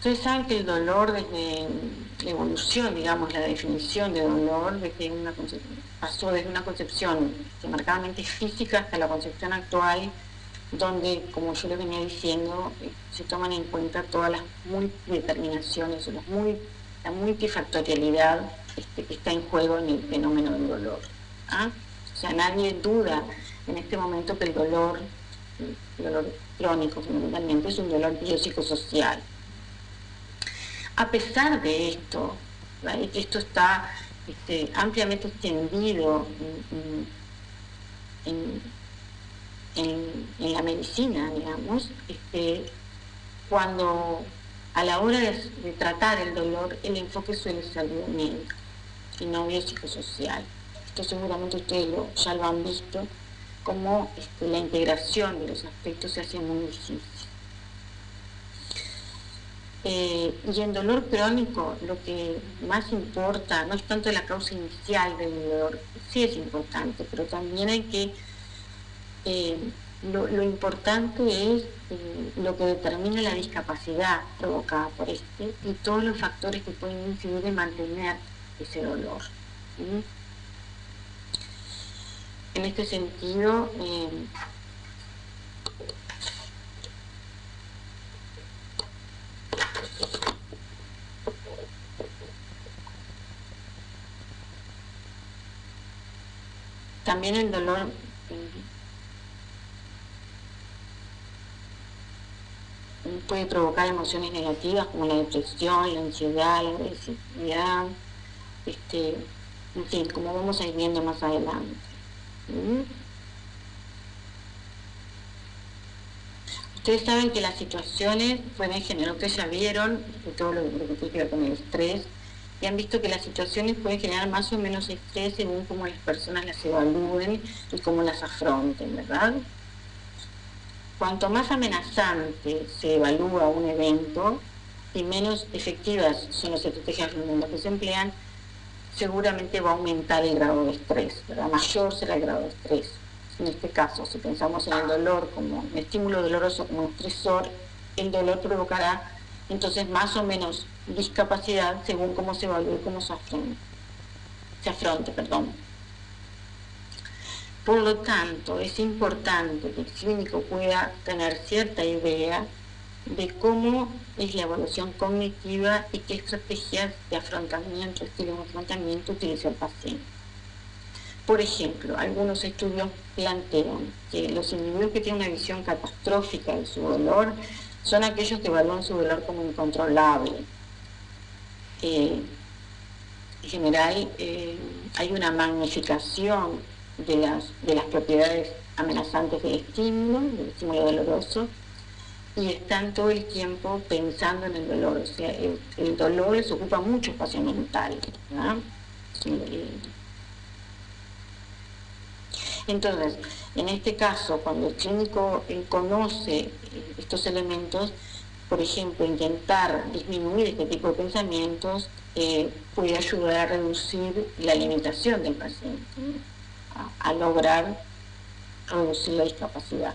Ustedes saben que el dolor, desde la evolución, digamos, la definición de dolor, pasó desde una concepción marcadamente física hasta la concepción actual, donde, como yo les venía diciendo, se toman en cuenta todas las multideterminaciones o la multifactorialidad que está en juego en el fenómeno del dolor. ¿Ah? O sea, nadie duda en este momento que el dolor crónico fundamentalmente es un dolor biopsicosocial. A pesar de esto, ¿vale? Que esto está ampliamente extendido en la medicina, digamos, cuando a la hora de tratar el dolor, el enfoque suele ser biomédico y no biopsicosocial. Esto seguramente ustedes ya lo han visto, como la integración de los aspectos se hace muy difícil. Y en dolor crónico lo que más importa no es tanto la causa inicial del dolor, sí es importante, pero también hay que lo importante es lo que determina la discapacidad provocada por y todos los factores que pueden incidir en mantener ese dolor. En este sentido, también el dolor puede provocar emociones negativas como la depresión, la ansiedad, la agresividad, en fin, como vamos a ir viendo más adelante. Ustedes saben que las situaciones pueden generar, ustedes ya vieron todo lo que tiene que ver con el estrés, y han visto que las situaciones pueden generar más o menos estrés según cómo las personas las evalúen y cómo las afronten, ¿verdad? Cuanto más amenazante se evalúa un evento y menos efectivas son las estrategias que se emplean, seguramente va a aumentar el grado de estrés, ¿verdad? Mayor será el grado de estrés. En este caso, si pensamos en el dolor como un estímulo doloroso como un estresor, el dolor provocará entonces más o menos discapacidad según cómo se evalúe y cómo se afronte. Por lo tanto, es importante que el clínico pueda tener cierta idea de cómo es la evaluación cognitiva y qué estrategias de afrontamiento, estilo de afrontamiento utiliza el paciente. Por ejemplo, algunos estudios plantean que los individuos que tienen una visión catastrófica de su dolor son aquellos que evalúan su dolor como incontrolable. En general, hay una magnificación de las propiedades amenazantes del estímulo doloroso, y están todo el tiempo pensando en el dolor. O sea, el dolor les ocupa mucho espacio mental, ¿verdad? Entonces, en este caso, cuando el clínico conoce estos elementos, por ejemplo, intentar disminuir este tipo de pensamientos puede ayudar a reducir la limitación del paciente, a lograr reducir la discapacidad.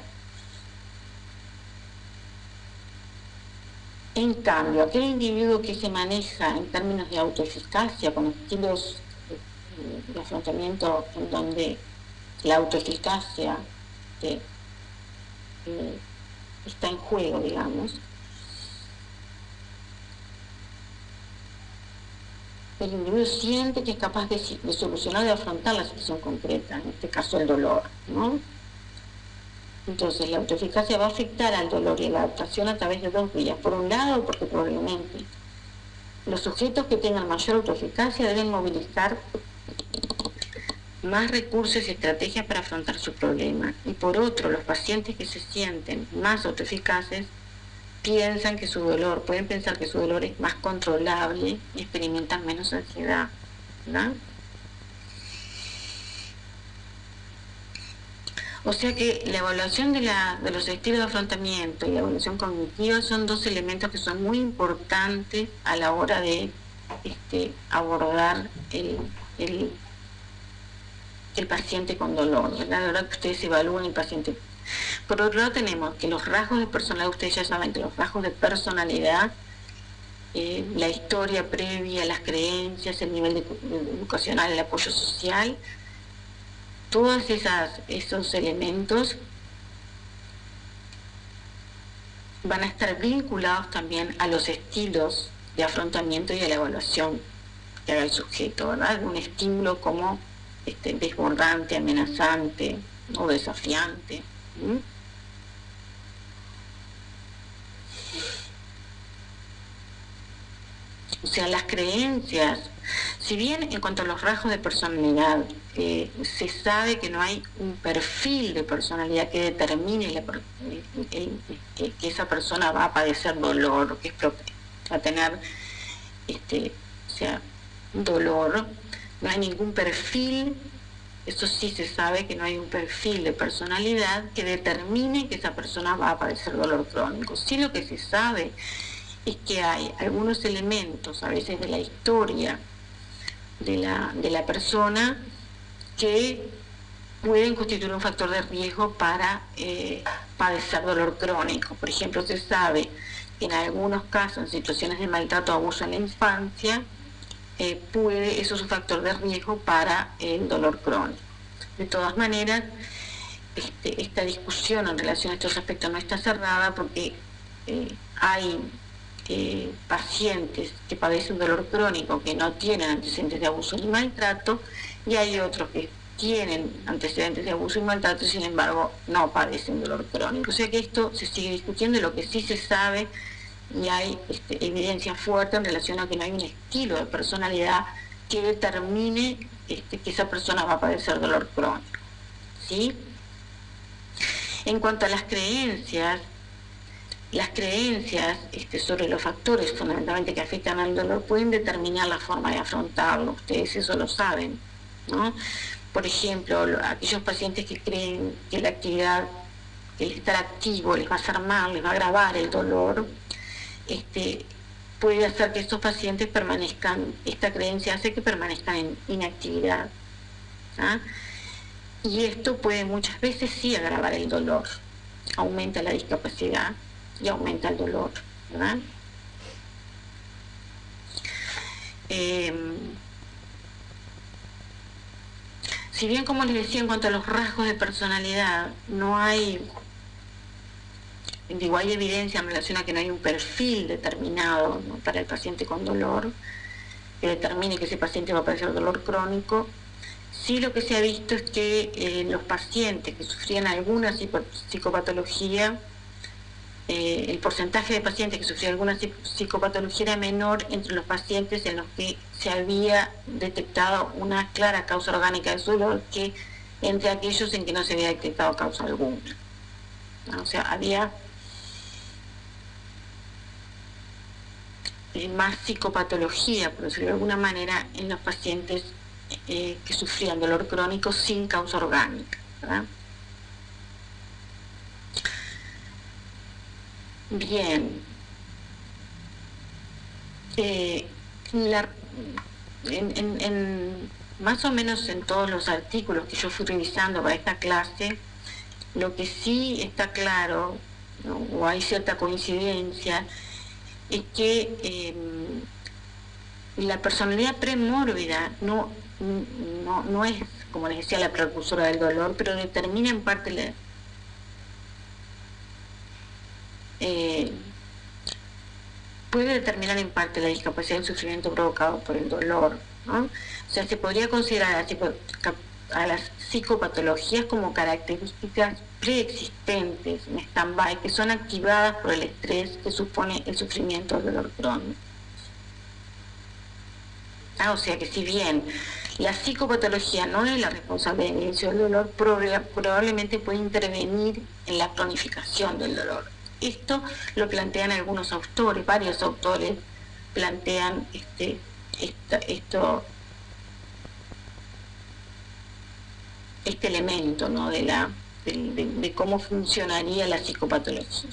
En cambio, aquel individuo que se maneja en términos de autoeficacia, con estilos de afrontamiento en donde la autoeficacia está en juego, digamos, el individuo siente que es capaz de solucionar y de afrontar la situación concreta, en este caso el dolor, ¿no? Entonces la autoeficacia va a afectar al dolor y a la adaptación a través de dos vías. Por un lado, porque probablemente los sujetos que tengan mayor autoeficacia deben movilizar más recursos y estrategias para afrontar su problema. Y por otro, los pacientes que se sienten más autoeficaces pueden pensar que su dolor es más controlable y experimentan menos ansiedad, ¿verdad? O sea que la evaluación de los estilos de afrontamiento y la evaluación cognitiva son dos elementos que son muy importantes a la hora de abordar el paciente con dolor, ¿verdad? La hora que ustedes evalúan el paciente. Por otro lado tenemos que los rasgos de personalidad, ustedes ya saben que los rasgos de personalidad la historia previa, las creencias, el nivel educacional, el apoyo social, todos esos elementos van a estar vinculados también a los estilos de afrontamiento y a la evaluación que haga el sujeto, ¿verdad? Un estímulo como desbordante, amenazante o desafiante. O sea, las creencias, si bien en cuanto a los rasgos de personalidad, se sabe que no hay un perfil de personalidad que determine que esa persona va a padecer dolor, que va a tener dolor, no hay ningún perfil, eso sí se sabe que no hay un perfil de personalidad que determine que esa persona va a padecer dolor crónico. Sí, lo que se sabe es que hay algunos elementos, a veces de la historia de la persona, que pueden constituir un factor de riesgo para padecer dolor crónico. Por ejemplo, se sabe que en algunos casos, en situaciones de maltrato o abuso en la infancia, eso es un factor de riesgo para el dolor crónico. De todas maneras, esta discusión en relación a estos aspectos no está cerrada, porque hay pacientes que padecen dolor crónico que no tienen antecedentes de abuso ni maltrato, y hay otros que tienen antecedentes de abuso y maltrato y sin embargo no padecen dolor crónico. O sea que esto se sigue discutiendo. Lo que sí se sabe, y hay evidencia fuerte en relación a que no hay un estilo de personalidad que determine que esa persona va a padecer dolor crónico, ¿sí? En cuanto a las creencias sobre los factores fundamentalmente que afectan al dolor pueden determinar la forma de afrontarlo. Ustedes eso lo saben, ¿no? Por ejemplo, aquellos pacientes que creen que la actividad, que el estar activo les va a hacer mal, les va a agravar el dolor, puede hacer que estos pacientes esta creencia hace que permanezcan en inactividad, ¿ah? Y esto puede muchas veces sí agravar el dolor, aumenta la discapacidad y aumenta el dolor, ¿verdad? Si bien, como les decía, en cuanto a los rasgos de personalidad, no hay, hay evidencia en relación a que no hay un perfil determinado, ¿no?, para el paciente con dolor, que determine que ese paciente va a padecer dolor crónico. Sí, lo que se ha visto es que los pacientes que sufrían alguna psicopatología, el porcentaje de pacientes que sufrían alguna psicopatología era menor entre los pacientes en los que se había detectado una clara causa orgánica de su dolor que entre aquellos en que no se había detectado causa alguna. O sea, había más psicopatología, por decirlo de alguna manera, en los pacientes que sufrían dolor crónico sin causa orgánica, ¿verdad? Bien. Más o menos en todos los artículos que yo fui revisando para esta clase, lo que sí está claro, ¿no?, o hay cierta coincidencia, es que la personalidad premórbida no es, como les decía, la precursora del dolor, pero determina en parte puede determinar en parte la discapacidad y el sufrimiento provocado por el dolor, ¿no? O sea, se podría considerar a las psicopatologías como características preexistentes en stand-by, que son activadas por el estrés que supone el sufrimiento del dolor crónico. O sea que si bien la psicopatología no es la responsable del inicio del dolor, probablemente puede intervenir en la cronificación del dolor. Esto lo plantean algunos autores, varios autores plantean este elemento, ¿no?, de cómo funcionaría la psicopatología.